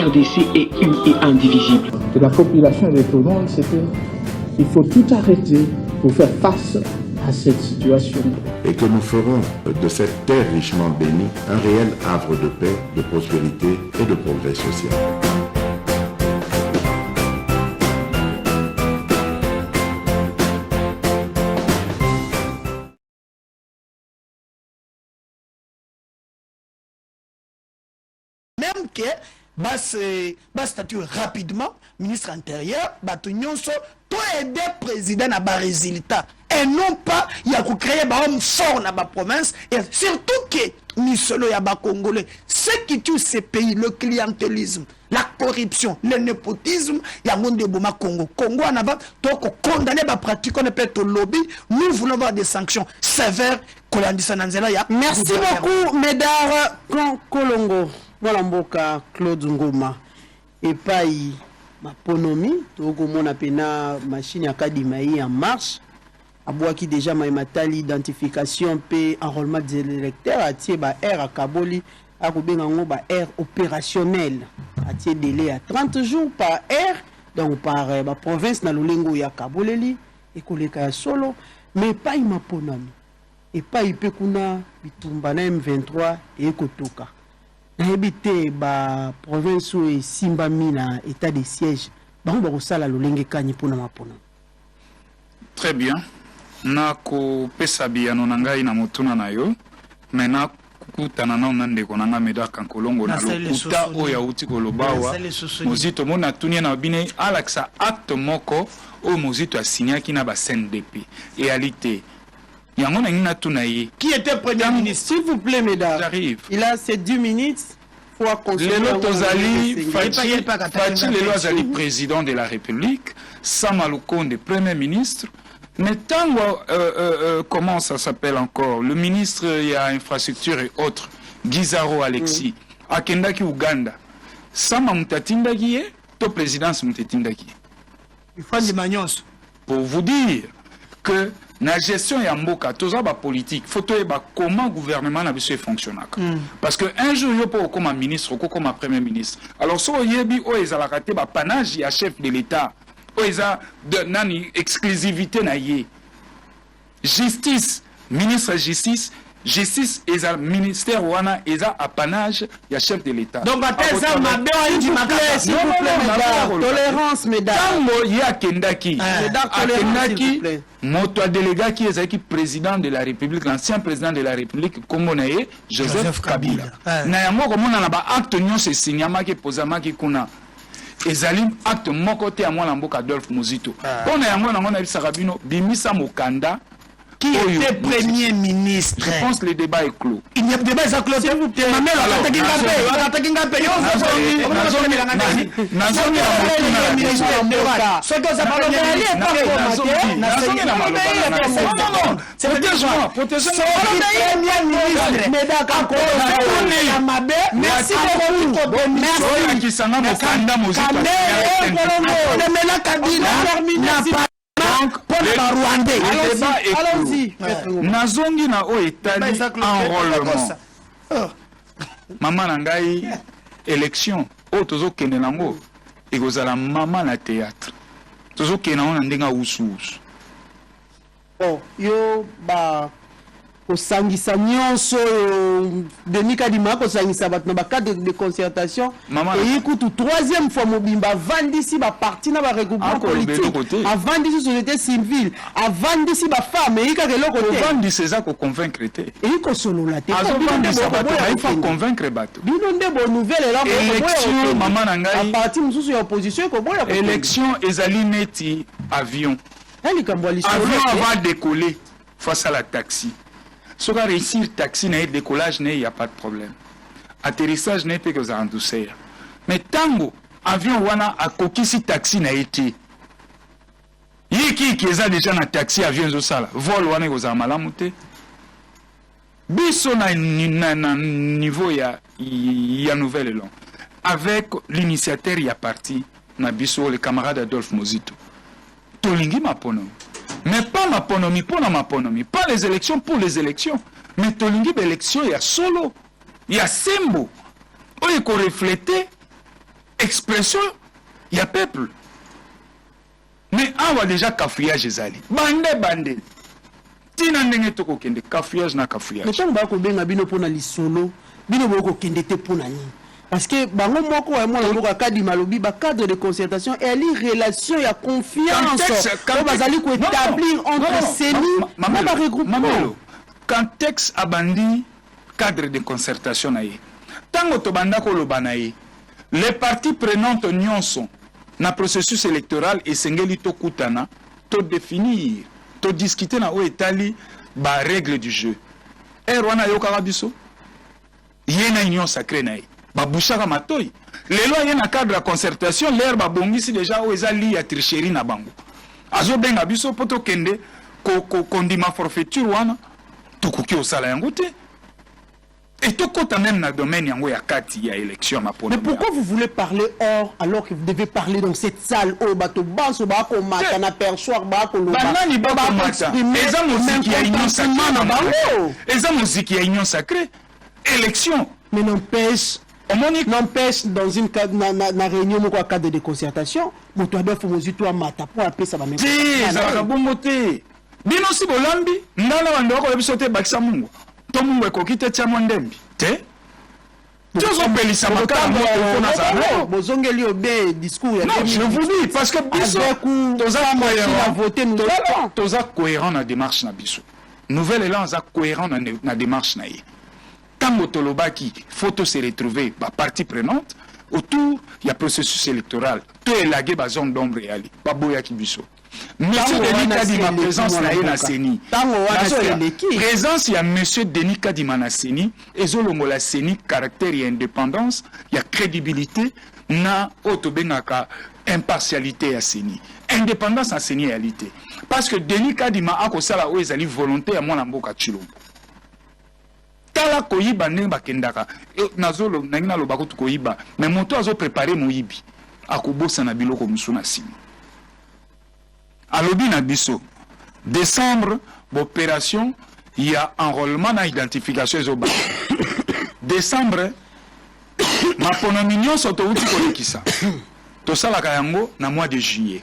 RDC est une et indivisible. De la population et de tout le monde, c'est qu'il faut tout arrêter pour faire face à cette situation. Et que nous ferons de cette terre richement bénie un réel havre de paix, de prospérité et de progrès social. Même que bas statut rapidement ministre intérieur bato nyonso to aider président à bas résultat et non pas il y a créer ba homme fort na ba province et surtout que misolo ya ba congolais ce qui tue ces pays le clientélisme la corruption le népotisme ya monde boma Congo en avant donc condamner ba pratique on peut au lobby nous voulons avoir des sanctions sévères kolandisa nanzela ya. Merci beaucoup Médard Kolongo. Voilà mboka Claude Ngoma et pas ma ponomi to komona pena machine ya kadima en marche abwaki déjà matali identification pe enrôlement des électeurs atie ba air à Kaboli akobenga ngo ba air opérationnel atie délai à 30 jours par air donc par ba province na lolengo ya Kaboleli et koleka ya solo mais pas ma ponomi et pas ipe kuna bitumba na M23 et kotoka habité ba province et simba mina état de siège bango ba sala lolenge kanyi pona mapona. Très bien. Na ko pesa biano nangai na motuna na yo mena kutana na nande konanga Médard Kolongo na lokuta o ya uti kolobawa mozito mona tunia na bine alaksa acte moko o mozito asignaki na ba CNDP réalité. Qui était premier ministre? S'il vous plaît, Médard. J'arrive. Il a ces 10 minutes. Faut consommer. Les lois Zali, président de la République, Samaloukonde, premier ministre. Mais tant, comment ça s'appelle encore? Le ministre, il y a infrastructure et autres, Gizaro Alexis, Akendaki Uganda. Sama Moutatindaki, to présidence Moutatindaki. Il faut des manios. Pour vous dire que la gestion ya mboka toza ba politique faut to ba comment gouvernement na biso fonctionne parce que un jour yo po comme ministre ou comme premier ministre alors so yebi o ezala raté ba panage ya chef de l'état o eza de nani exclusivité na ye justice ministre justice eza ministère wana eza apanage ya chef de l'état donc ateza mabe ndi makala s'il vous plaît tolérance Médard tango ya kendaki moto délégué qui est président de la République, l'ancien président de la République, comme on est Joseph Kabila. Na yango comme on a ba acte nyon se signama qui posama qui kuna. Ezalim acte mon côté à moi l'amboka Adolphe Muzito. On a yango na bisarabino bimisa mokanda qui était premier ministre. Je pense que le débat est clos. Il y a débat est clos. Allons-y. Nazongi na o etali enrôlement. Maman nangai élection. O tozo kende nango. Ekozala maman na théâtre. Tozo kende na ndenga usus. Oh, yo ba kosangisa nyonso Denis Kadima kosangisa bato na ba cadre de concertation et écoute troisième fois mobimba vandisi ba parti na ba regroupement politique avandisi société civile avandisi ba femme et ikaka eloko te vandisi eza ko convaincre te et ko solola te azovandisa bato il faut convaincre bato bino nde bo nouvelle là élection maman na ngai a parti mususu ya opposition ko boya élection ezali neti avion avion va décoller face à la taxi. Si on réussir le taxi, le décollage, il n'y a pas de problème. Atterrissage, il n'y a pas de douceur. Mais tango, avion, wana a coquille taxi n'a été. Il y a qui est déjà dans taxi, avion, vol, wana est aux malamoute. Biso na niveau, il y a nouvelle long. Avec l'initiateur, il y a parti, na biso, le camarade Adolphe Muzito. Tolingi ma pono. Mais pas ma ponomi, pas les élections pour les élections. Mais tolingi l'élection, il y a solo, il y a sembo. Il faut refléter expression il y a peuple mais awa déjà cafouillage ezali bande tina ndenge tokokende cafouillage na cafouillage mais tant bakobenga bino mpona lisolo bino bokokende te mpona nini parce que bango moko ya mwana moko akadi malobi ba cadre de concertation et ali relation ya confiance ko bazali ko établir entre CENI na ba regroupement quand texte abandi cadre de concertation na ye tango to banda ko lobana ye les parties prenantes nyonso na processus électoral esengeli to kutana to définir to discuter na o etali ba règle du jeu wana yokaka biso yena union sacrée na ye babouchaka matoi lelo ye na cadre ya concertation l'air babongisi déjà o ezali ya tricherie na bango azobenga biso po tokende kondima forfaiture wana tokoki osala yango te et tokota même na domaine yango ya kati ya élection mapona. Mais pourquoi vous voulez parler hors alors que vous devez parler dans cette salle au bateau banso ba ko mata na perchoir ba ko loba banani ba ko mata eza muziki ya union sacrée na bango eza muziki ya union sacrée élection mais n'empêche dans une na réunion moko cadre de concertation moto adofu mozito amata pour appeler ça ba même ça bongo te bino si bolambi ndala wando ko biso te bakisa mungu to mungu ekoki te tia mondembi te tozo pelisa makala mo na za bozongeli obe discours ya non je vous dis parce que biso toza cohérent na démarche na biso nouvelle élan za cohérent na démarche na ye tango tolobaki faut se retrouver ba partie prenante autour il y a processus électoral to elage ba zone d'ombre yali ba boya ki biso monsieur Denis Kadima présence na la CENI présence il y a monsieur Denis Kadima na CENI ezolongola CENI caractère et indépendance il y a crédibilité na otobengaka impartialité ya CENI indépendance na CENI réalité parce que Denis Kadima akosala o ezali volonté ya mwana mboka Chilombo tala koyiba ndenge bakendaka nazolo nangina lobako tukoyiba mais moto azo préparer moyibi akobosa na biloko musuna sima alobi na biso décembre opération il y a enrôlement na identification ezoba décembre maponomi nyonso touti kolekisa tosalaka yango na mois de juillet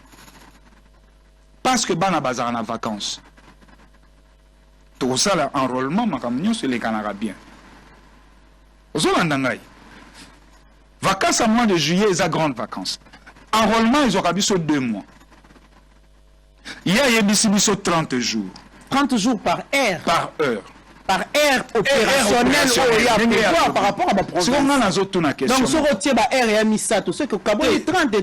parce que bana bazala na vacances tosala enrôlement makambo nyonso elekanaka bien ozolanda ngai vacances à mois de juillet eza grande vacances enrôlement ezoka biso 2 mois. Il y a biso 30 jours. 30 jours par heure. Par heure. Par heure opérationnelle par rapport à ma province. Donc, si on retient la heure et la misato, c'est que Kabo est 30.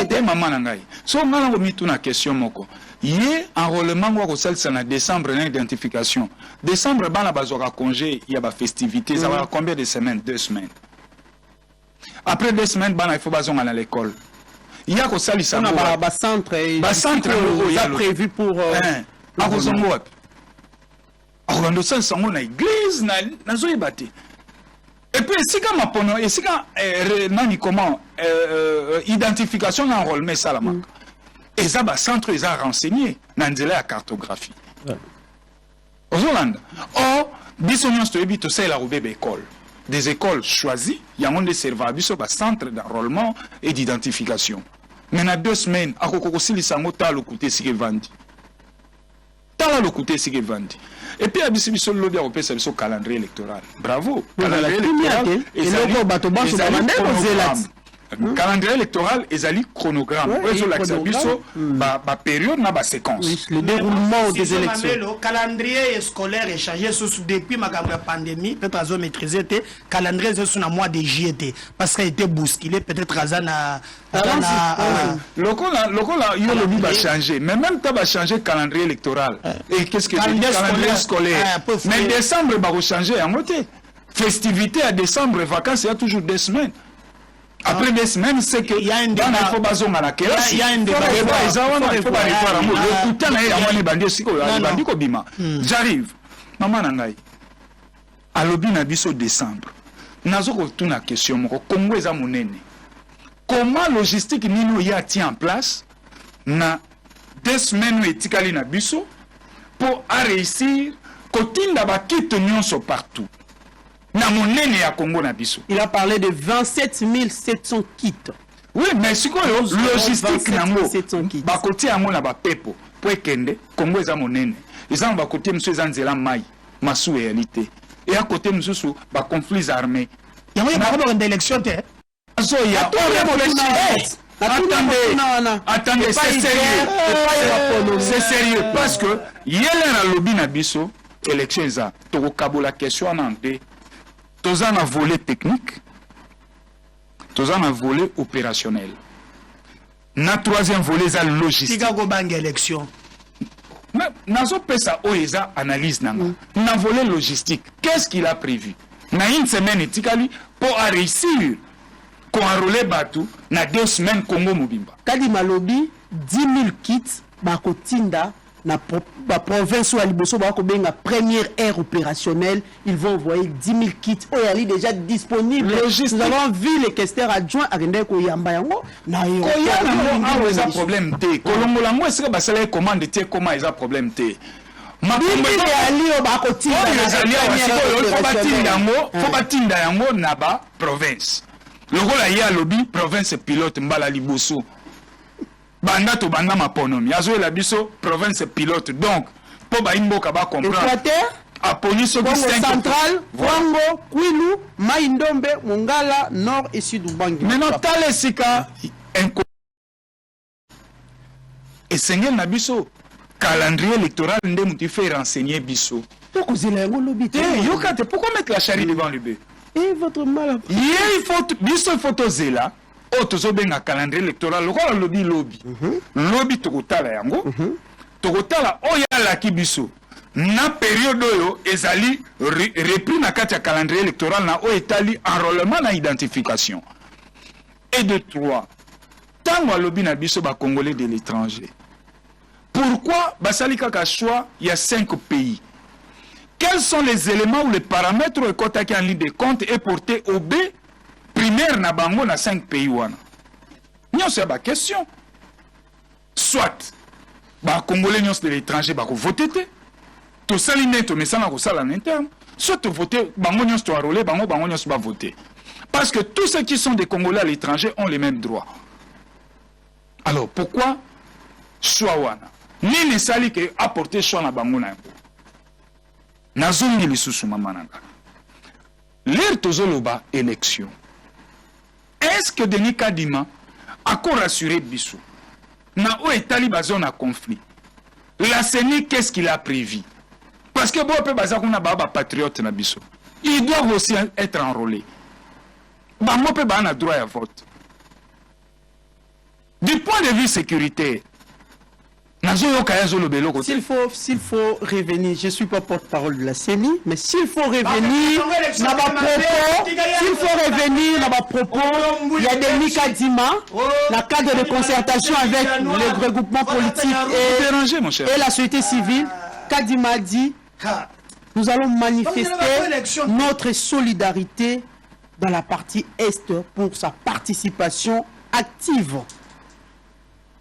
C'est maman nangai. Si on a mis une question moko. Hier, enrôlement ça en décembre l'identification. Décembre ban la bazora congé, il y a ba festivité, ça va combien de semaines? 2 semaines. Après 2 semaines, ban il faut bazon à l'école. Il y a que ça les centre prévu pour na église na zoyebate et puis si comme mapono et si nani comment identification na enrôlement salama et ça ba centre ils a renseigné na nzela ya cartographie Ozolanda or biso nyonso ebi to sala robebe école des écoles choisies il y a un des serveurs biso ba centre d'enrôlement et d'identification. Mais dans 2 semaines, à Kokosili Sango, t'as le côté si vendi. T'as le côté si vendi. Et puis, à Bissibiso, l'objet européen, c'est le calendrier électoral. Bravo. Calendrier électoral. Et calendrier électoral et zali chronogramme. La période n'a pas séquence. Le déroulement des élections. Le calendrier scolaire est changé depuis ma pandémie. Peut-être à maîtriser le calendrier c'est un mois de juillet parce qu'il était bousculé. Peut-être à Zana. Le calendrier va changer. Mais même tu vas changer le calendrier électoral. Et qu'est-ce que c'est le calendrier scolaire? Mais décembre va changer en moitié. Festivité à décembre, vacances, il y a toujours 2 semaines. Après 2 semaines, c'est que il y a un débat. Il y a un débat. J'arrive. Maman Nangaï. À l'obi na biso décembre. Nazo ko tuna question moko Congo eza monene. Comment logistique nino ya tient en place na 2 semaines etikali na biso pour réussir kotinda ba kit nyonso partout. na monene ya Congo na biso. Il a parlé de 27 700 kits. Oui, mais ce que logistique nango ba côté yango na ba pepo po ekende Congo eza monene. Eza ba côté monsieur eza nzela mai masu réalité. Et à côté monsieur ba conflits armés. Yango ya ba ko élection te. Azo ya Attendez, c'est sérieux. C'est sérieux parce que yele na lobby na biso élection za to kabola question en deux. Toza na volet technique. Toza na volet opérationnel. Na troisième volet za logistique. Tika go bang élection. Mais nazo pesa oeza analyse nanga. Na volet logistique, qu'est-ce qu'il a prévu? Na une semaine etikali pour réussir qu'on enrôler Batou na 2 semaines Congo Mobimba. Kadi Malobi 10 000 kits bakotinda na province ou à Liboso bako benga première ère opérationnelle, ils vont envoyer 10 000 kits oyali déjà disponible. Nous avons vu les questeurs adjoints à Rende ko yamba yango na yo. Ko yana un problème té. Kolongo lango est-ce que basala commande té comment ils a problème té. Ma faut batinda yango na ba province. Le rôle ya lobby province pilote mbala Liboso. Banda to banda maponomi. Azo la biso province pilote. Donc po ba imboka ba comprendre. Équateur, Aponiso Congo central, Congo, Kwilu, Maïndombe, Mongala, Nord et Sud Ubangi. Maintenant tale sika et sengel na biso calendrier électoral ndem tu fait renseigner biso. Pourquoi mettre la charrue devant le bœuf? Et votre mal. Il faut tozer là. Otozo benga calendrier électoral. Le roi lobby. Lobby tokotala yango. Tokotala oya la kibiso. Na période yo ezali repris na kati ya calendrier électoral na o etali enrôlement na identification. Et de 3. Tango lobby na biso ba congolais de l'étranger. Pourquoi basali kaka choix il y a 5 pays? Quels sont les éléments ou les paramètres au quota qui en ligne de compte est porté au B primaire na bango na 5 pays wana? Nyon c'est ba question. Soit ba congolais nyons de l'étranger ba ko voter té. To saline to mesana ko sala en interne. Soit to voter bango nyons to enrôler bango nyons ba voter. Parce que tous ceux qui sont des Congolais à l'étranger ont les mêmes droits. Alors pourquoi choix wana? Ni ne sali que apporter choix na bango na yango. Nazongi lisusu mamananga. L'air tozoloba élection. Est-ce que Denis Kadima a encore rassuré Bissou? Na o etali bazon à conflit. La CENI, qu'est-ce qu'il a prévu? Parce que bon peu bazakuna na baba patriote na Bissou. Ils doivent aussi être enrôlés. Bango pe ba na droit à vote. Du point de vue sécuritaire, s'il faut revenir, je ne suis pas porte-parole de la CENI, mais s'il faut revenir dans ma propos, il y a Denis Kadima, la cadre de concertation avec le regroupement politique et la société civile. Kadima dit, nous allons manifester notre solidarité dans la partie Est pour sa participation active.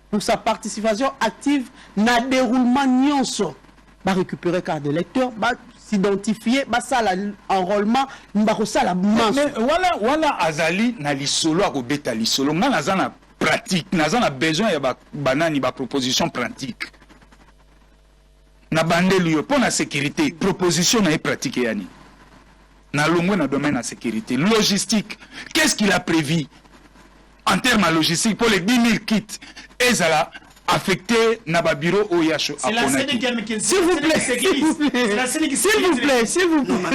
Pour sa participation active, na déroulement nyonso, va récupérer carte d'électeur, va s'identifier, va ça l'enrôlement, va ça la manche. Mais voilà azali na lisolo a kobeta lisolo, nga nazana pratique, nazana besoin ya banani ba proposition pratique. Na bandeli yo pour la sécurité, proposition na pratique yani. Na longwe na domaine de la sécurité, logistique, qu'est-ce qu'il a prévu en termes de logistique pour les 10 000 kits? Ezala affecté na bureau au Yacho. C'est la CENI qui a mis. S'il vous plaît, s'il vous plaît. C'est la CENI qui s'il vous plaît, s'il vous plaît. On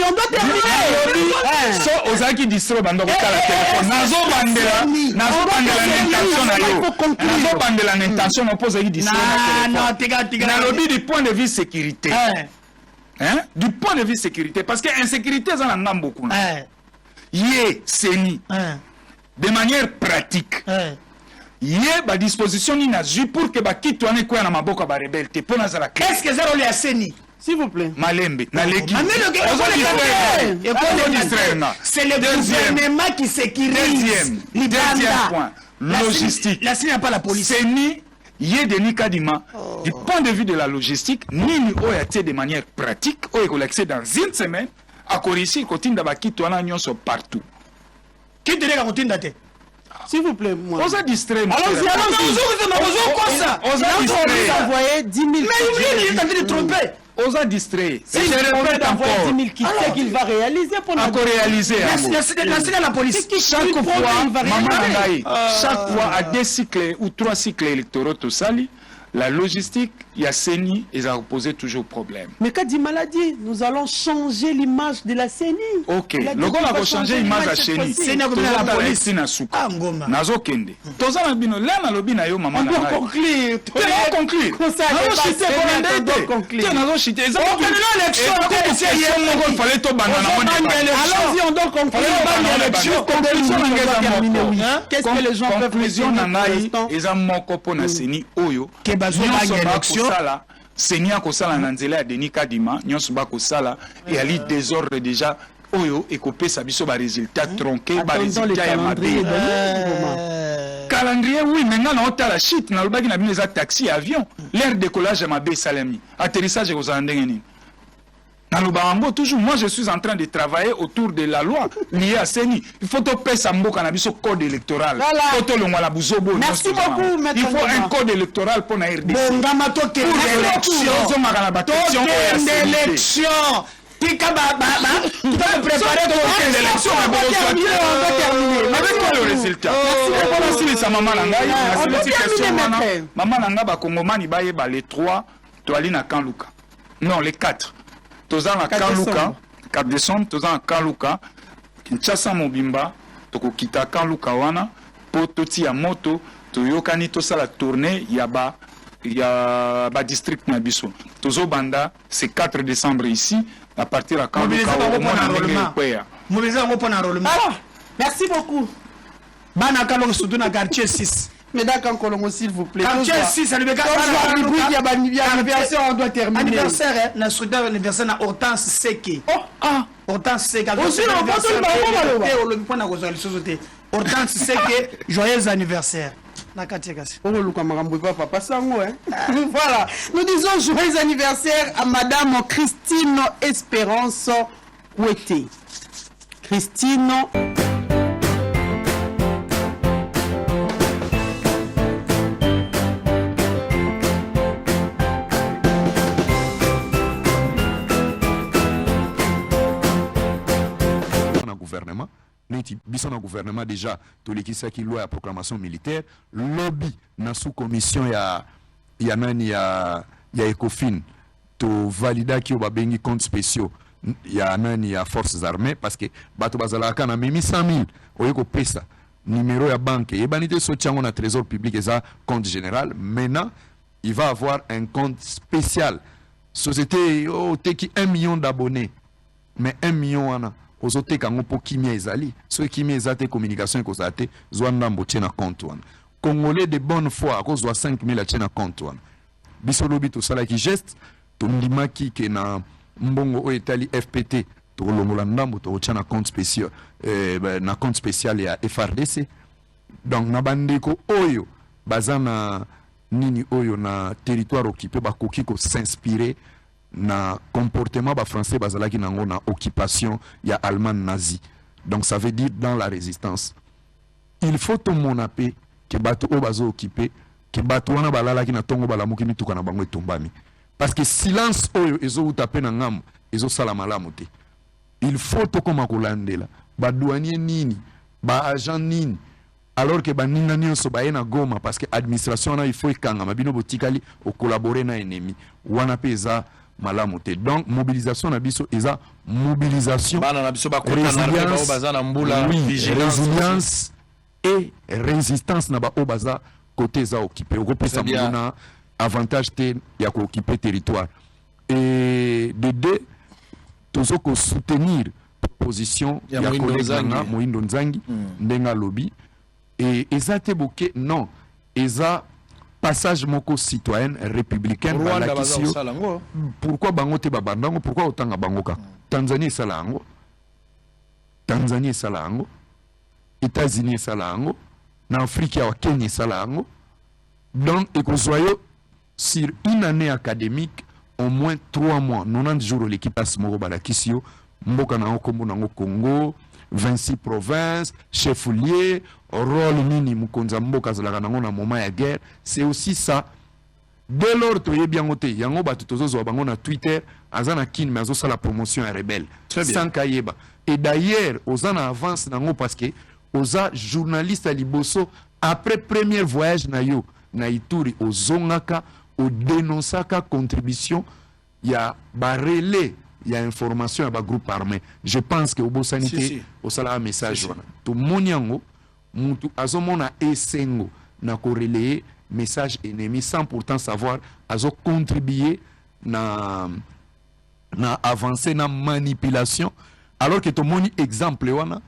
doit terminer. So ozaki distro bando ko kala téléphone. Nazo bandela l'intention na yo. Nazo bandela l'intention on pose distro na téléphone. Na lobby du point de vue sécurité. Hein? Du point de vue sécurité parce que insécurité ça en a beaucoup. Yé CENI. De manière pratique, il y a des dispositions pour que les quitte na maboka ba rebelle te pona za la clé. Est-ce que ça on les a CENI? S'il vous plaît. Malembe, na l'équipe. C'est le gouvernement qui sécurise. Deuxième point, logistique. La CENI n'a pas la police. CENI Yé Denis Kadima, du point de vue de la logistique, Nini Oyate de manière pratique, Oye l'accès dans une semaine, à Korissi, Kotinda Baki, Toana Nyonso partout. Qui te dit à Kotinda te? S'il vous plaît, moi. On s'est distrait. Allons-y, On s'est distrait. Envoyé 10 000. Mais il est en train de tromper. On s'est distrait. Si je répète encore 10 000 qui sait qu'il va réaliser pour la réaliser. La police. Chaque fois, maman Nangaï, chaque fois à 2 cycles ou 3 cycles électoraux, tout ça, la logistique, il y a CENI, ils ont posé toujours problème. Mais quand dit maladie, nous allons changer l'image de la CENI. Ok, le gars va changer l'image à CENI. CENI a combien la police? Ah, Ngoma. Nazo Kende. Toza na bino, là na lobi na yo maman na. On doit conclure. On doit conclure. Nazo chité pour l'endette. Nazo chité. On fait l'élection. Allons-y, on doit conclure. Qu'est-ce que les gens peuvent dire? Ils ont mon copo na CENI Oyo. Seigneur Kosala Nanzela a Denis Kadima, Nyonsuba Kosala, et Ali désordre déjà, Oyo, et Kopé Sabiso, ba résultat tronqué, ba résultat Yamabé. Calendrier, oui, maintenant, on a la shit, on a le taxi, avion, l'air de décollage Yamabé Salami, atterrissage aux Andengeni. Toujours, moi je suis en train de travailler autour de la loi liée à CENI. Il faut que Sambo Cannabis au code électoral. Merci beaucoup, maître. Il faut un code électoral pour la RDC. Élection. Tika tu peux préparer ton élection. On va avec quoi le résultat? Maman Nanga Bakongomani Bayeba les 3, Toalina Kanluka. Non, les 4. Tozan à Kanluka, 4 décembre, Tozan à Kanluka, Kinshasa Mobimba, Toko Kita Kanluka Wana, Pototi à Moto, Toyokani Tosa la tournée, Yaba, Yaba district Nabiso. Tozo Banda, c'est 4 décembre ici, à partir de Kanluka. Merci beaucoup. Bana Kalong surtout dans quartier 6. Mais d'accord, Kolongo, s'il vous plaît. Quartier 6, ça lui fait anniversaire, on doit terminer. Anniversaire, na souda anniversaire na Hortense Seke. Oh, ah, Hortense Seke. Aussi, on va te Hortense Seke, joyeux anniversaire. Voilà, nous disons joyeux anniversaire à Madame Christine Espérance Ouetté. Christine. Gouvernement, biso na gouvernement déjà tolikisa ki loi ya proclamation militaire lobby na sous commission ya nani ya Ecofin to valida ki obabengi compte spéciaux ya nani ya forces armées parce que bato bazalaka na memi 100 000 oyeko pesa numéro ya banque yebanite so tiango na trésor public eza compte général. Maintenant il va avoir un compte spécial société teki 1 million d'abonnés mais 1 million wana ozote kango po kimia ezali so kimia ezate communication ekozate zwanda mbotie na compte wana congolais de bonne foi akozwa 5 000 atie na compte wana biso lobi tosalaki geste tondimaki ke na mbongo oyo etali FPT tokolongola ndambo tokotia na compte spécial na compte spécial ya FRDC. Donc na bandeko oyo baza na nini oyo na territoire occupé bakoki ko s'inspirer na comportement ba français bazalaki nango na occupation ya allemand nazi. Donc ça veut dire dans la résistance il faut to monape ke bato o bazo occupé ke bato wana balalaki na tongo balamuki mituka na bango etombami parce que silence oyo ezo utape na ngam ezo sala malamu te. Il faut to koma kolandela ba douanier nini ba agent nini alors que ba ninga nyonso ba ena Goma parce que administration na il faut ikanga mabino botikali o collaborer na ennemi wana peza malamote. Donc mobilisation na biso eza mobilisation résilience et résistance na ba obaza côté za occupé au pesa mona avantage te ya ko occuper territoire et de deux tozo ko soutenir position ya collègue Moindo Nzangi ndenga lobby et eza te boke non eza passage moko citoyenne républicaine pourquoi bango te babandango pourquoi otanga bango ka Tanzanie salango États-Unis salango na Afrique ya Kenya salango Donc, sur une année académique, au moins 3 mois, 90 jours, l'équipe a Smoro Balakisio, Mboka na Congo, 26 provinces, chef-lier, rôle nini Mukonza Mboka Zalaka na moment ya guerre. C'est aussi ça. Dès lors, tu es bien noté. Yango batu tozo bango na Twitter, azana kin mais azo la promotion à rebelle. Sans kayeba. Et d'ailleurs, ozana avance nango parce que oza journaliste à Liboso après premier voyage na yo na Ituri ozongaka o dénonçaka contribution ya ba relais ya information ya ba groupe armé. Je pense que au sanité au sala message wana. To monyango mutu azomona esengo na ko relayer message ennemi sans pourtant savoir azo contribuer na avancée na manipulation alors que to moni exemple wana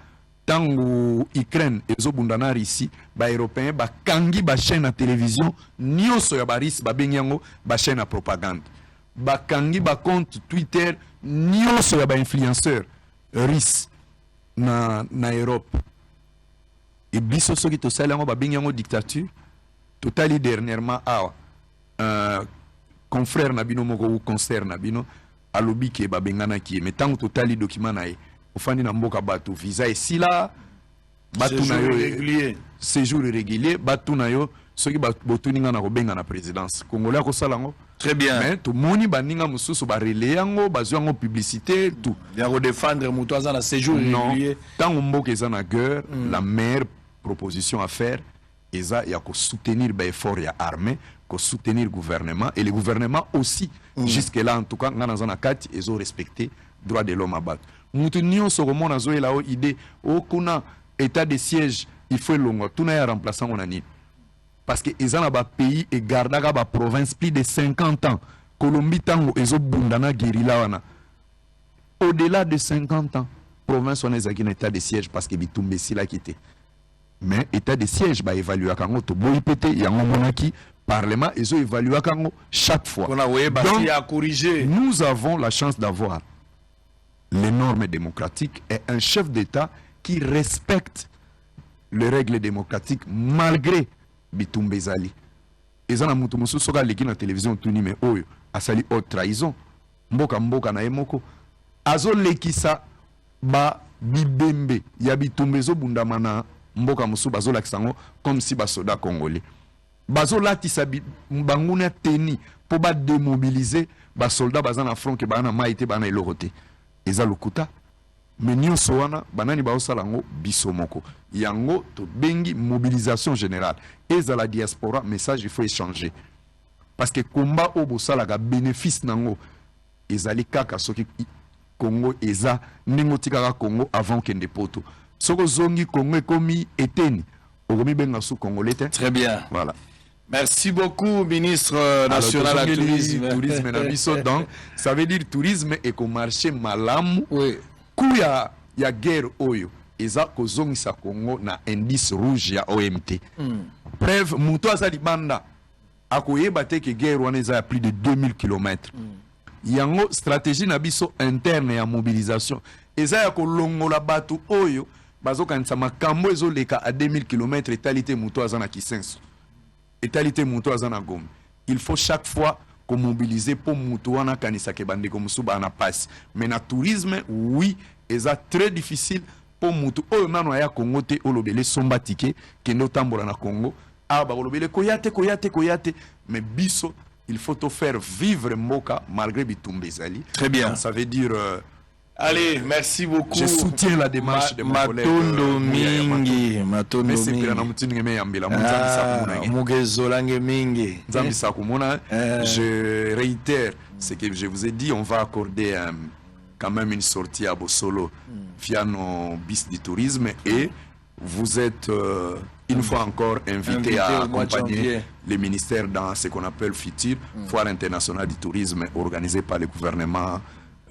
tango Ukraine ezobundana ici ba européen ba kangi ba chaîne à télévision nyonso ya baris ba benyango ba chaîne à propagande ba kangi ba compte Twitter nyonso ya ba influenceur ris na Europe et biso soki to salango ba benyango dictature totali dernièrement confrère Nabino moko ou concert Nabino alobi ke ba bengana ki mais tango totali document na ye ofandi na mboka bato visa et là batu na yo régulier séjour irrégulier batu na yo soki botuninga na kobenga na présidence congolais ko salango très bien mais to moni baninga mususu ba relais yango bazwango publicité tout ya ko défendre muto azana séjour irrégulier tango mboka ezana guerre la meilleure proposition à faire eza ya ko soutenir ba effort ya armée ko soutenir gouvernement et le gouvernement aussi jusque là en tout cas ngana zana kati ezo respecter droit de l'homme à battre. Nous tenions sur le monde à zoé là-haut idée au kuna état de siège il faut longo tout n'a remplaçant on a ni parce que ils ont un pays et gardaga ba province plus de 50 ans Colombie tango ezo bundana guérilla wana au-delà de 50 ans province on est en état de siège parce que bitumbe si la quitté mais état de siège ba évaluer kango to boy pété yango monaki parlement ezo évaluer kango chaque fois donc à corriger nous avons la chance d'avoir les normes démocratiques et un chef d'État qui respecte les règles démocratiques malgré Bitumbe Zali. Et ça, na soka leki na télévision tout mais oyo asali haute trahison. Mboka na emoko. Azo leki sa ba bibembe ya Bitumbe zo bundamana mboka musu bazo lakisango comme si ba soda congolais. Bazo latisa banguna teni pour ba démobiliser ba soldat bazana front ke bana maite bana elorote. Eza lokuta mais nyonso wana banani baosalango bisomoko yango to bengi mobilisation générale eza la diaspora message il faut échanger parce que combat au bosala ga bénéfice nango ezali kaka soki Congo eza ningo tikaka Congo avant kende poto soko zongi Congo ekomi eteni okomi benga su congolais très bien voilà. Merci beaucoup, ministre national du tourisme. Tourisme na biso donc ça veut dire tourisme et ko marché malamu. Oui. Kuya ya guerre oyo eza ko zongisa Congo na indice rouge ya OMT. Preuve muto azali banda akoyeba te ke guerre wana eza ya plus de 2000 km. Yango stratégie na biso interne ya mobilisation eza ya ko longola batu oyo bazokanisa makambo ezoleka à 2000 km etalité muto azana kisenso. Etalité muto azana gom. Il faut chaque fois qu'on mobilise pour muto wana kanisa ke bande ko musuba na passe. Mais na tourisme oui, eza très difficile pour muto oyo nano ya Congo te olobele somba ticket kendo tambola na Congo. Ah ba olobele koyate mais biso il faut te faire vivre mboka malgré bitumbe zali. Très bien. Donc, ça veut dire allez, merci beaucoup. Je soutiens la démarche de mon collègue. Matondo mingi. Je réitère ce que je vous ai dit. On va accorder quand même une sortie à Bossolo via nos bis du tourisme et vous êtes une fois encore invité à accompagner les ministères dans ce qu'on appelle FITUR, Foire internationale du tourisme organisée par le gouvernement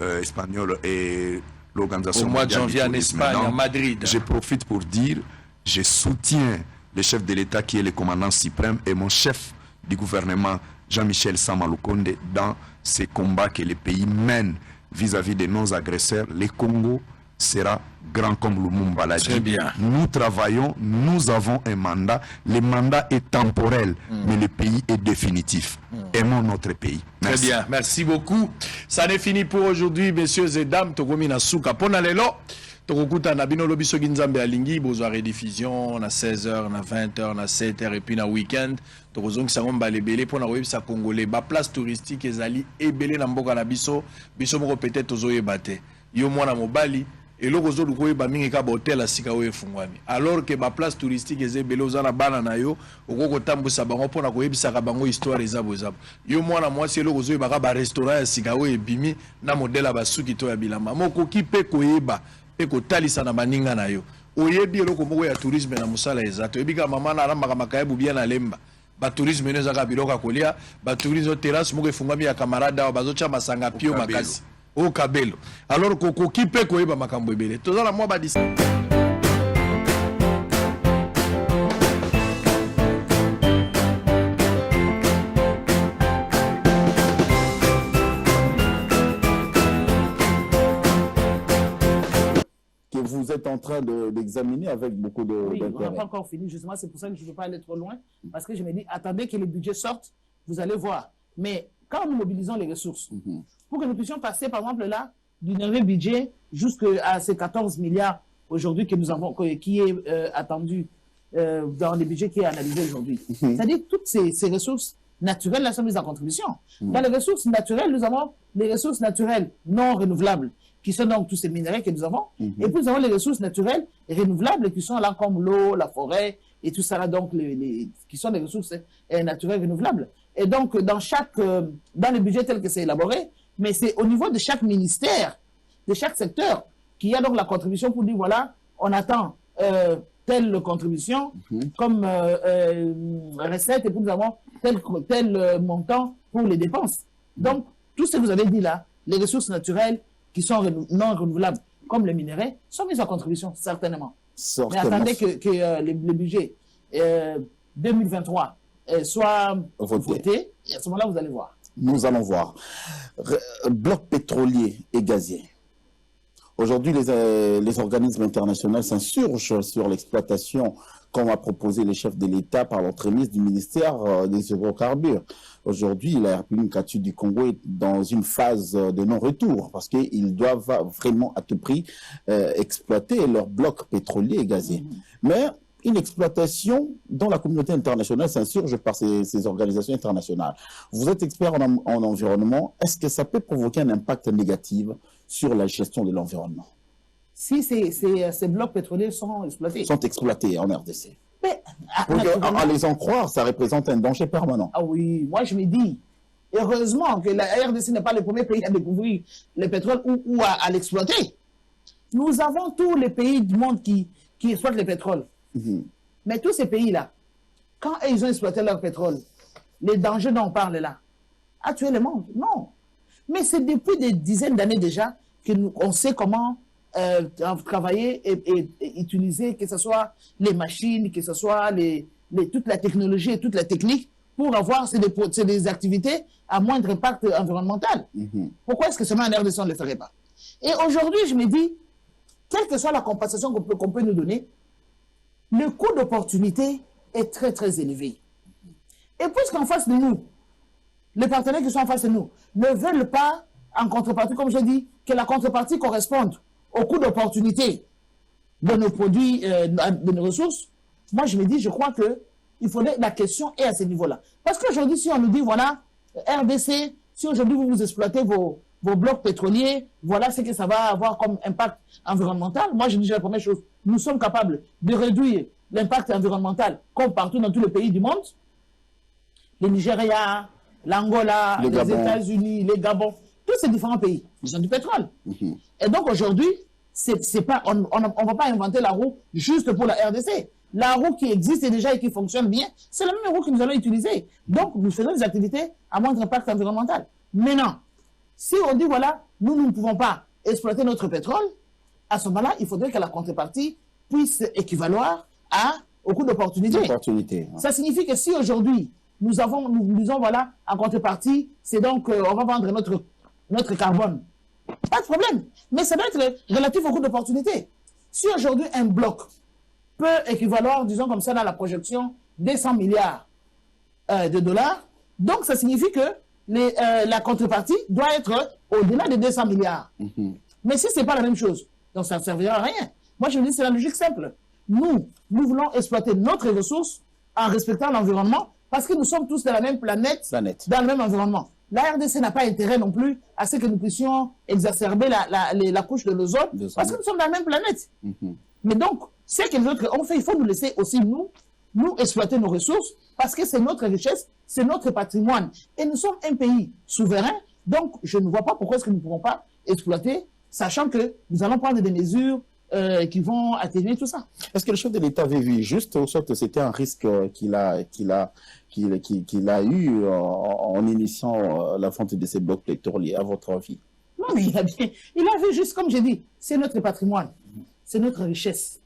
espagnol et l'organisation au mois de janvier en Espagne, à Madrid. Je profite pour dire, je soutiens le chef de l'État qui est le commandant suprême et mon chef du gouvernement Jean-Michel Sama-Lukonde dans ces combats que le pays mène vis-à-vis de nos agresseurs, les Congo, sera grand comme Lumumba l'a dit. Très bien. Nous travaillons, nous avons un mandat. Le mandat est temporel, mais le pays est définitif. Aimons notre pays. Merci. Très bien, merci beaucoup. Ça n'est fini pour aujourd'hui, messieurs et dames. Tokomi na suka pona lelo. Tokokuta na bino lobi soki nzambe alingi bozwa rediffusion na 16h, na 20h, na 7h et puis na week-end. Tokozongisa ngomba lebele pona koyebisa congolais ba place touristique ezali ebele na mboka na biso moko peut-être tozoyeba te. Yo mwana mobali eloko zolu koyeba mingi ka hotel asika oyo efungwami. Alors que ba place touristique ezebele ozana bana na yo okoko tambusa bango pona koyebisa ka bango histoire ezabo. Yo mwana mwasi eloko zoyeba ka ba restaurant asika oyo ebimi na modela basuki to ya bilamba. Moko ki pe koyeba pe kotalisa na baninga na yo. Oyebi eloko moko ya tourisme na musala ezato. Ebika mama na ramba makayebu bien na lemba. Ba tourisme neza ka biloka kolia, ba tourisme terrasse moko efungwami ya camarade bazocha masanga pio makasi. Au Kabelo. Alors koko ki pe koyeba makambo ebele. Tozala mwa ba que vous êtes en train d'examiner avec beaucoup de Oui, on n'a d'intérêt. pas encore fini, justement, c'est pour ça que je ne veux pas aller trop loin, parce que je me dis, attendez que le budget sorte, vous allez voir. Mais quand nous mobilisons les ressources, pour que nous puissions passer, par exemple, là, du nouveau budget jusqu'à ces 14 milliards aujourd'hui que nous avons, qui est attendu dans le budget qui est analysé aujourd'hui. C'est-à-dire toutes ces ressources naturelles, là, sont mises en contribution. Dans les ressources naturelles, nous avons les ressources naturelles non renouvelables, qui sont donc tous ces minéraux que nous avons. Et puis nous avons les ressources naturelles renouvelables qui sont là comme l'eau, la forêt et tout ça là, donc qui sont des ressources naturelles renouvelables. Et donc dans le budget tel que c'est élaboré, mais c'est au niveau de chaque ministère, de chaque secteur, qu'il y a donc la contribution pour dire voilà, on attend telle contribution comme recette et puis nous avons tel montant pour les dépenses. Donc tout ce que vous avez dit là, les ressources naturelles qui sont non renouvelables, comme les minéraux, sont mises en contribution, certainement. Mais attendez que le budget 2023 soit voté, et à ce moment-là, vous allez voir. Nous allons voir. Bloc pétrolier et gazier. Aujourd'hui, les organismes internationaux s'insurgent sur l'exploitation, comme a proposé les chefs de l'État par l'entremise du ministère des hydrocarbures. Aujourd'hui, la République du Congo est dans une phase de non-retour parce qu'ils doivent vraiment à tout prix exploiter leurs blocs pétroliers et gaziers. Mais une exploitation dont la communauté internationale s'insurge par ces organisations internationales. Vous êtes expert en environnement. Est-ce que ça peut provoquer un impact négatif sur la gestion de l'environnement? Si ces blocs pétroliers sont exploités. Sont exploités en RDC. Mais, à les en croire, ça représente un danger permanent. Ah oui, moi je me dis, heureusement que la RDC n'est pas le premier pays à découvrir le pétrole ou à l'exploiter. Nous avons tous les pays du monde qui exploitent le pétrole. Mais tous ces pays-là, quand ils ont exploité leur pétrole, les dangers dont on parle là, a tué le monde? Non. Mais c'est depuis des dizaines d'années déjà qu'on sait comment travailler et utiliser, que ce soit les machines, que ce soit toute la technologie et toute la technique pour avoir des activités à moindre impact environnemental. Pourquoi est-ce que seulement en RDC on ne le ferait pas? Et aujourd'hui, je me dis, quelle que soit la compensation qu'on peut nous donner, le coût d'opportunité est très très élevé. Et puisqu'en face de nous, les partenaires qui sont en face de nous ne veulent pas, en contrepartie, comme je dis, que la contrepartie corresponde au coût d'opportunité de nos produits, de nos ressources, moi je me dis, je crois que la question est à ce niveau-là. Parce qu'aujourd'hui, si on nous dit, voilà, RDC, si aujourd'hui vous exploitez vos blocs pétroliers, voilà ce que ça va avoir comme impact environnemental. Moi je dis la première chose, nous sommes capables de réduire l'impact environnemental comme partout dans tous les pays du monde. Le Nigeria, l'Angola, les États-Unis, les Gabon, tous ces différents pays, ils ont du pétrole. Et donc aujourd'hui, on ne va pas inventer la roue juste pour la RDC. La roue qui existe déjà et qui fonctionne bien, c'est la même roue que nous allons utiliser. Donc nous faisons des activités à moindre impact environnemental. Maintenant, si on dit voilà, nous ne pouvons pas exploiter notre pétrole, à ce moment-là, il faudrait que la contrepartie puisse équivaloir au coût d'opportunité. Ça signifie que si aujourd'hui, nous disons voilà, en contrepartie, c'est donc, on va vendre notre carbone Pas de problème. Mais ça doit être relatif au coût d'opportunité. Si aujourd'hui un bloc peut équivaloir, disons comme ça, dans la projection, des 100 milliards de dollars, donc ça signifie que la contrepartie doit être au-delà des 200 milliards. Mais si ce n'est pas la même chose, donc ça ne servira à rien. Moi, je me dis, c'est la logique simple. Nous voulons exploiter notre ressource en respectant l'environnement parce que nous sommes tous dans la même planète. Dans le même environnement. La RDC n'a pas intérêt non plus à ce que nous puissions exacerber la couche de l'ozone parce que nous sommes dans la même planète. Mais donc, ce que les autres ont fait, il faut nous laisser aussi, nous exploiter nos ressources parce que c'est notre richesse, c'est notre patrimoine. Et nous sommes un pays souverain, donc je ne vois pas pourquoi est-ce que nous ne pourrons pas exploiter, sachant que nous allons prendre des mesures qui vont atténuer tout ça. Est-ce que le chef de l'État avait vu juste, ou soit c'était un risque qu'il a eu en initiant la vente de ces blocs pétroliers, à votre avis? Non, mais il a vu juste, comme j'ai dit, c'est notre patrimoine, c'est notre richesse.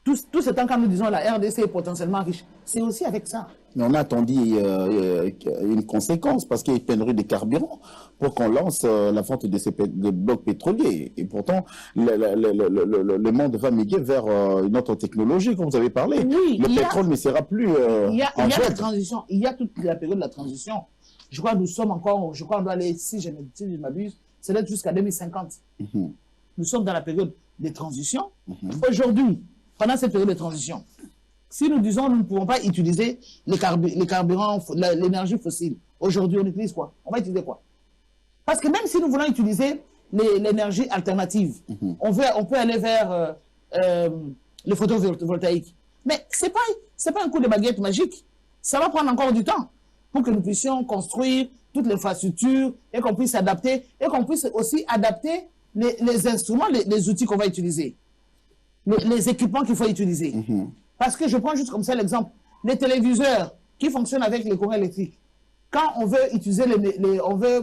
Tout ce temps, quand nous disons la RDC est potentiellement riche, c'est aussi avec ça. Mais on a attendu une conséquence, parce qu'il y a une pénurie de carburant pour qu'on lance la vente de blocs pétroliers. Et pourtant, le monde va migrer vers une autre technologie, comme vous avez parlé. Oui, le pétrole ne sera plus il y a la transition. Il y a toute la période de la transition. Je crois que nous sommes encore, on doit aller, si je ne m'abuse, c'est là jusqu'à 2050. Nous sommes dans la période de transition. Aujourd'hui, pendant cette période de transition, si nous disons nous ne pouvons pas utiliser les carburants, l'énergie fossile, aujourd'hui on utilise quoi? On va utiliser quoi? Parce que même si nous voulons utiliser l'énergie alternative, on peut aller vers les photovoltaïques. Mais ce n'est pas un coup de baguette magique. Ça va prendre encore du temps pour que nous puissions construire toute l'infrastructure et qu'on puisse adapter, et qu'on puisse aussi adapter les instruments, les outils qu'on va utiliser. Les équipements qu'il faut utiliser. Parce que je prends juste comme ça l'exemple. Les téléviseurs qui fonctionnent avec les courants électriques. Quand on veut utiliser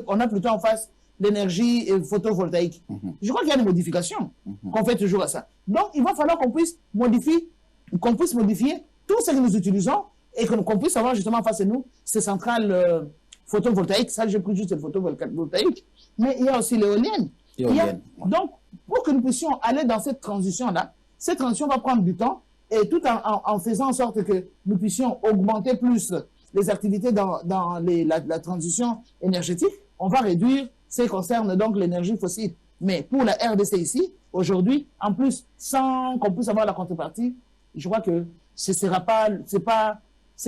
on a plutôt en face l'énergie photovoltaïque. Je crois qu'il y a des modifications qu'on fait toujours à ça. Donc, il va falloir qu'on puisse modifier tout ce que nous utilisons et qu'on puisse avoir justement en face de nous ces centrales photovoltaïques. Ça, j'ai pris juste le photovoltaïque. Mais il y a aussi l'éolienne. Donc, pour que nous puissions aller dans cette transition-là, cette transition va prendre du temps, et tout en faisant en sorte que nous puissions augmenter plus les activités dans la transition énergétique, on va réduire ce qui concerne donc l'énergie fossile. Mais pour la RDC ici, aujourd'hui, en plus, sans qu'on puisse avoir la contrepartie, je crois que c'est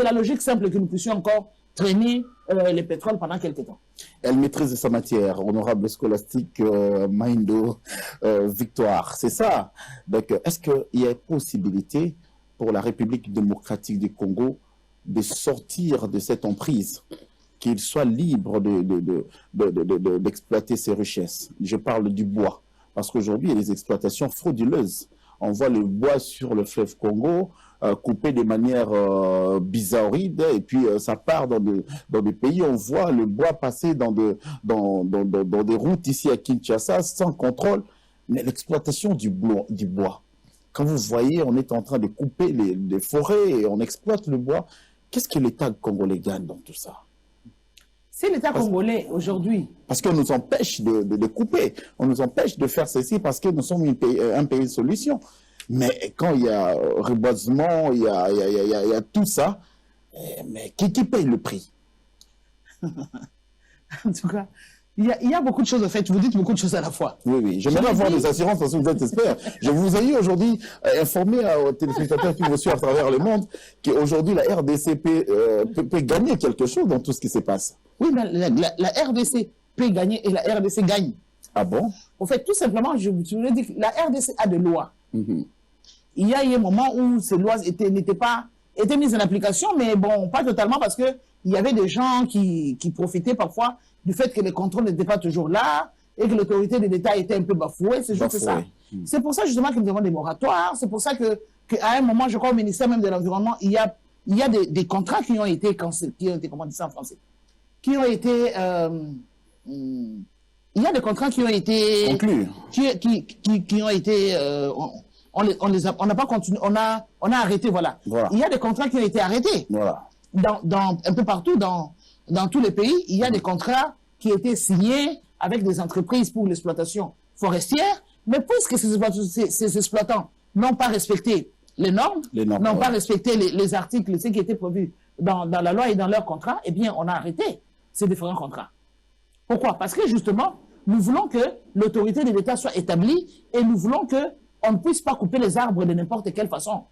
la logique simple que nous puissions encore traîner les pétroles pendant quelques temps. Elle maîtrise sa matière, honorable scolastique Maindo Victoire, c'est ça. Donc, est-ce qu'il y a possibilité pour la République démocratique du Congo de sortir de cette emprise, qu'il soit libre d'exploiter ses richesses? Je parle du bois, parce qu'aujourd'hui, il y a des exploitations frauduleuses. On voit le bois sur le fleuve Congo, coupé de manière bizarroïde, et puis ça part dans des pays. On voit le bois passer dans des routes ici à Kinshasa sans contrôle. Mais l'exploitation du bois, quand vous voyez, on est en train de couper les forêts et on exploite le bois, qu'est-ce que l'État congolais gagne dans tout ça? C'est l'État congolais aujourd'hui. Parce qu'on nous empêche de couper, on nous empêche de faire ceci parce que nous sommes un pays de solution. Mais quand il y a reboisement, il y a tout ça, mais qui paye le prix? En tout cas, il y a beaucoup de choses à faire. Vous dites beaucoup de choses à la fois. Oui. J'aimerais avoir des assurances parce que vous êtes expert. Je vous ai aujourd'hui informé aux téléspectateurs qui vous suivent à travers le monde qu'aujourd'hui la RDC peut gagner quelque chose dans tout ce qui se passe. Oui, mais la RDC peut gagner et la RDC gagne. Ah bon? En fait, tout simplement, je voulais dire que la RDC a des lois. Il y a eu un moment où ces lois étaient mises en application, mais bon, pas totalement parce qu'il y avait des gens qui profitaient parfois du fait que les contrôles n'étaient pas toujours là et que l'autorité de l'État était un peu bafouée. C'est juste ça. C'est pour ça justement que nous avons des moratoires. C'est pour ça qu'à un moment, je crois au ministère même de l'Environnement, il y a des contrats qui ont été comment on dit ça en français, qui ont été il y a des contrats qui ont été conclus, qui ont été on n'a pas continué, on a arrêté, voilà. Il y a des contrats qui ont été arrêtés. Dans un peu partout dans tous les pays, il y a des contrats qui étaient signés avec des entreprises pour l'exploitation forestière, mais puisque ces exploitants n'ont pas respecté les normes, n'ont pas respecté les articles, ce qui était prévu dans la loi et dans leur contrat, eh bien, on a arrêté ces différents contrats. Pourquoi? Parce que justement, nous voulons que l'autorité de l'État soit établie et nous voulons qu'on ne puisse pas couper les arbres de n'importe quelle façon.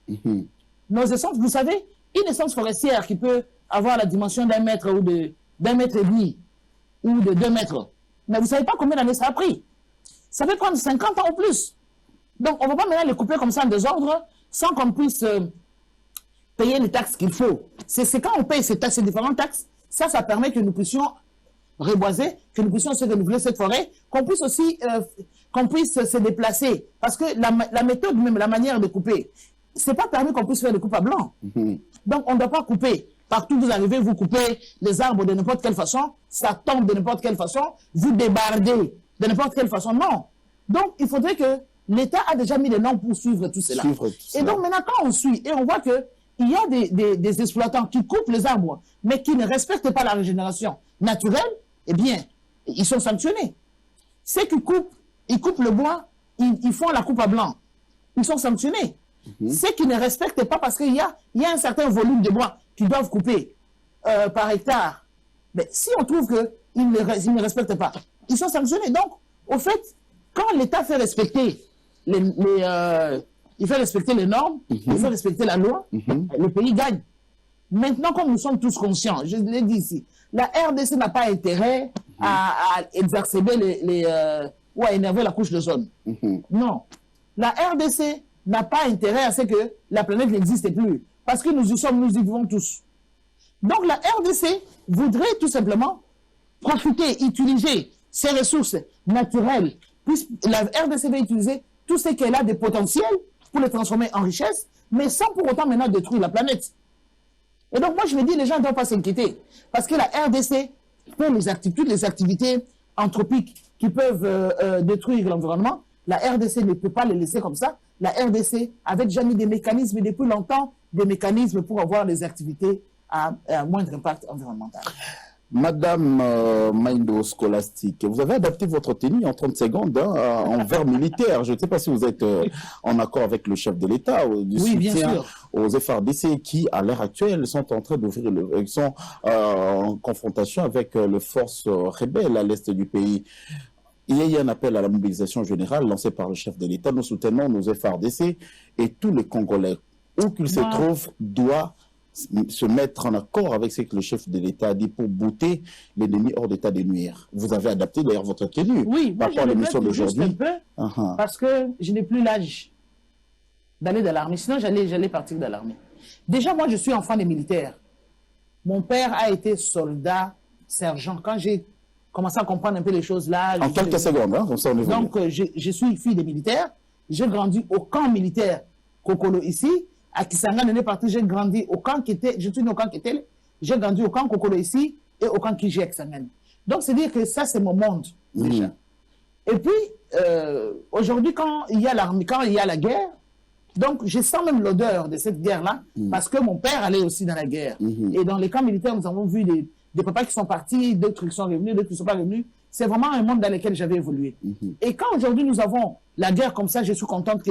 Nos essences, vous savez, une essence forestière qui peut avoir la dimension d'1 mètre ou d'1,5 mètre ou de 2 mètres, mais vous ne savez pas combien d'années ça a pris. Ça peut prendre 50 ans ou plus. Donc, on ne va pas maintenant les couper comme ça en désordre sans qu'on puisse payer les taxes qu'il faut. C'est quand on paye ces différentes taxes, ça permet que nous puissions reboiser, que nous puissions se renouveler cette forêt, qu'on puisse aussi se déplacer. Parce que la méthode même, la manière de couper, c'est pas permis qu'on puisse faire des coupes à blanc. Donc, on ne doit pas couper. Partout où vous arrivez, vous coupez les arbres de n'importe quelle façon, ça tombe de n'importe quelle façon, vous débardez de n'importe quelle façon. Non. Donc, il faudrait que l'État a déjà mis les normes pour suivre tout cela. Et donc, maintenant, quand on suit et on voit qu'il y a des exploitants qui coupent les arbres, mais qui ne respectent pas la régénération naturelle, eh bien, ils sont sanctionnés. Ceux qui coupent, ils coupent le bois, ils font la coupe à blanc. Ils sont sanctionnés. Ceux qui ne respectent pas, parce qu'il y a un certain volume de bois qu'ils doivent couper par hectare. Mais si on trouve qu'ils ne respectent pas, ils sont sanctionnés. Donc, au fait, quand l'État fait respecter il fait respecter les normes, il fait respecter la loi, le pays gagne. Maintenant, comme nous sommes tous conscients, je l'ai dit ici, la RDC n'a pas intérêt à exacerber ou à énerver la couche de zone. Non. La RDC n'a pas intérêt à ce que la planète n'existe plus. Parce que nous y vivons tous. Donc la RDC voudrait tout simplement profiter, utiliser ses ressources naturelles. Puisque la RDC va utiliser tout ce qu'elle a de potentiel pour les transformer en richesse, mais sans pour autant maintenant détruire la planète. Et donc moi je me dis, les gens ne doivent pas s'inquiéter. Parce que la RDC fait toutes les activités anthropiques qui peuvent détruire l'environnement. La RDC ne peut pas les laisser comme ça. La RDC avait déjà mis des mécanismes depuis longtemps, des mécanismes pour avoir des activités à moindre impact environnemental. Madame Maindo Scholastique, vous avez adapté votre tenue en 30 secondes en vert militaire. Je ne sais pas si vous êtes en accord avec le chef de l'État du soutien aux FARDC qui, à l'heure actuelle, sont en train d'ouvrir, sont en confrontation avec les forces rebelles à l'est du pays. Il y a eu un appel à la mobilisation générale lancé par le chef de l'État. Nous soutenons nos FARDC et tous les Congolais, où qu'ils se trouvent, doivent se mettre en accord avec ce que le chef de l'État a dit pour bouter l'ennemi hors d'état de nuire. Vous avez adapté d'ailleurs votre tenue par rapport à l'émission d'aujourd'hui. Parce que je n'ai plus l'âge d'aller dans l'armée. Sinon, j'allais partir de l'armée. Déjà, moi, je suis enfant des militaires. Mon père a été soldat, sergent. Quand j'ai commencé à comprendre un peu les choses là... En quelques secondes, comme ça on est donc, je suis fille des militaires. J'ai grandi au camp militaire Kokolo ici. À Kisangani, on est parti, j'ai grandi au camp Kétélé, je suis né au camp Kétélé, j'ai grandi au camp Kokolo ici et au camp Kijé à Kisangani. Donc, c'est dire que ça, c'est mon monde, déjà. Et puis, aujourd'hui, quand il y a l'armée, quand il y a la guerre, donc, je sens même l'odeur de cette guerre-là, parce que mon père allait aussi dans la guerre. Et dans les camps militaires, nous avons vu des papas qui sont partis, d'autres qui sont revenus, d'autres qui ne sont pas revenus. C'est vraiment un monde dans lequel j'avais évolué. Et quand aujourd'hui nous avons la guerre comme ça, je suis contente que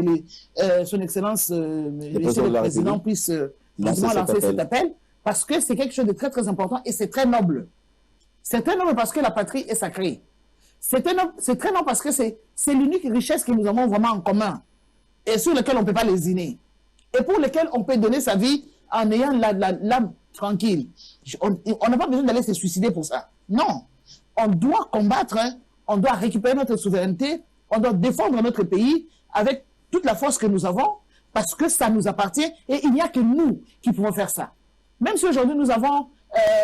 son Excellence, le Président puisse lancer cet appel, parce que c'est quelque chose de très très important et c'est très noble. C'est très noble parce que la patrie est sacrée. C'est très noble parce que c'est l'unique richesse que nous avons vraiment en commun et sur laquelle on ne peut pas lésiner. Et pour laquelle on peut donner sa vie en ayant l'âme tranquille. On n'a pas besoin d'aller se suicider pour ça. Non. On doit combattre, on doit récupérer notre souveraineté, on doit défendre notre pays avec toute la force que nous avons, parce que ça nous appartient et il n'y a que nous qui pouvons faire ça. Même si aujourd'hui nous avons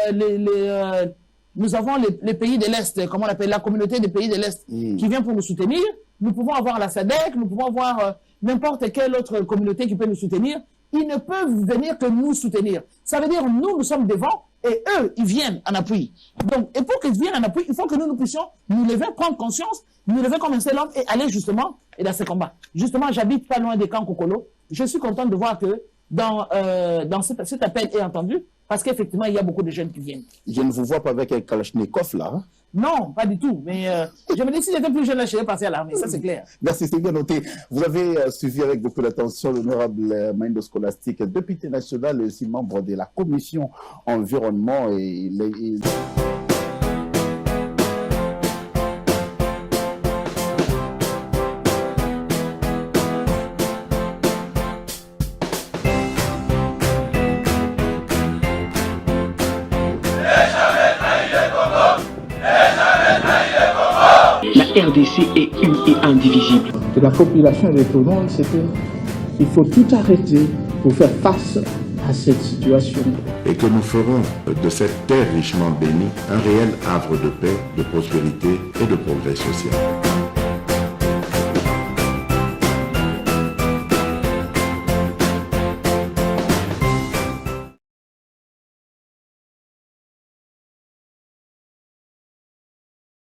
les pays de l'Est, comment on appelle, la communauté des pays de l'Est qui vient pour nous soutenir, nous pouvons avoir la SADC, nous pouvons avoir n'importe quelle autre communauté qui peut nous soutenir. Ils ne peuvent venir que nous soutenir. Ça veut dire nous sommes devant et eux, ils viennent en appui. Donc, et pour qu'ils viennent en appui, il faut que nous puissions nous lever, prendre conscience, nous lever comme un seul homme et aller justement dans ces combats. Justement, j'habite pas loin des camps Kokolo. Je suis contente de voir que dans cet appel est entendu Parce qu'effectivement, il y a beaucoup de jeunes qui viennent. Je ne vous vois pas avec un Kalachnikov là. Hein? Non, pas du tout. Mais je me dis, si j'étais plus jeune, là, je serais passé à l'armée. Ça, c'est clair. Merci, c'est bien noté. Vous avez suivi avec beaucoup d'attention l'honorable Maindo Scholastique, député national et aussi membre de la commission environnement et La RDC est une et indivisible. De la population et de tout le monde, c'est qu'il faut tout arrêter pour faire face à cette situation. Et que nous ferons de cette terre richement bénie un réel havre de paix, de prospérité et de progrès social.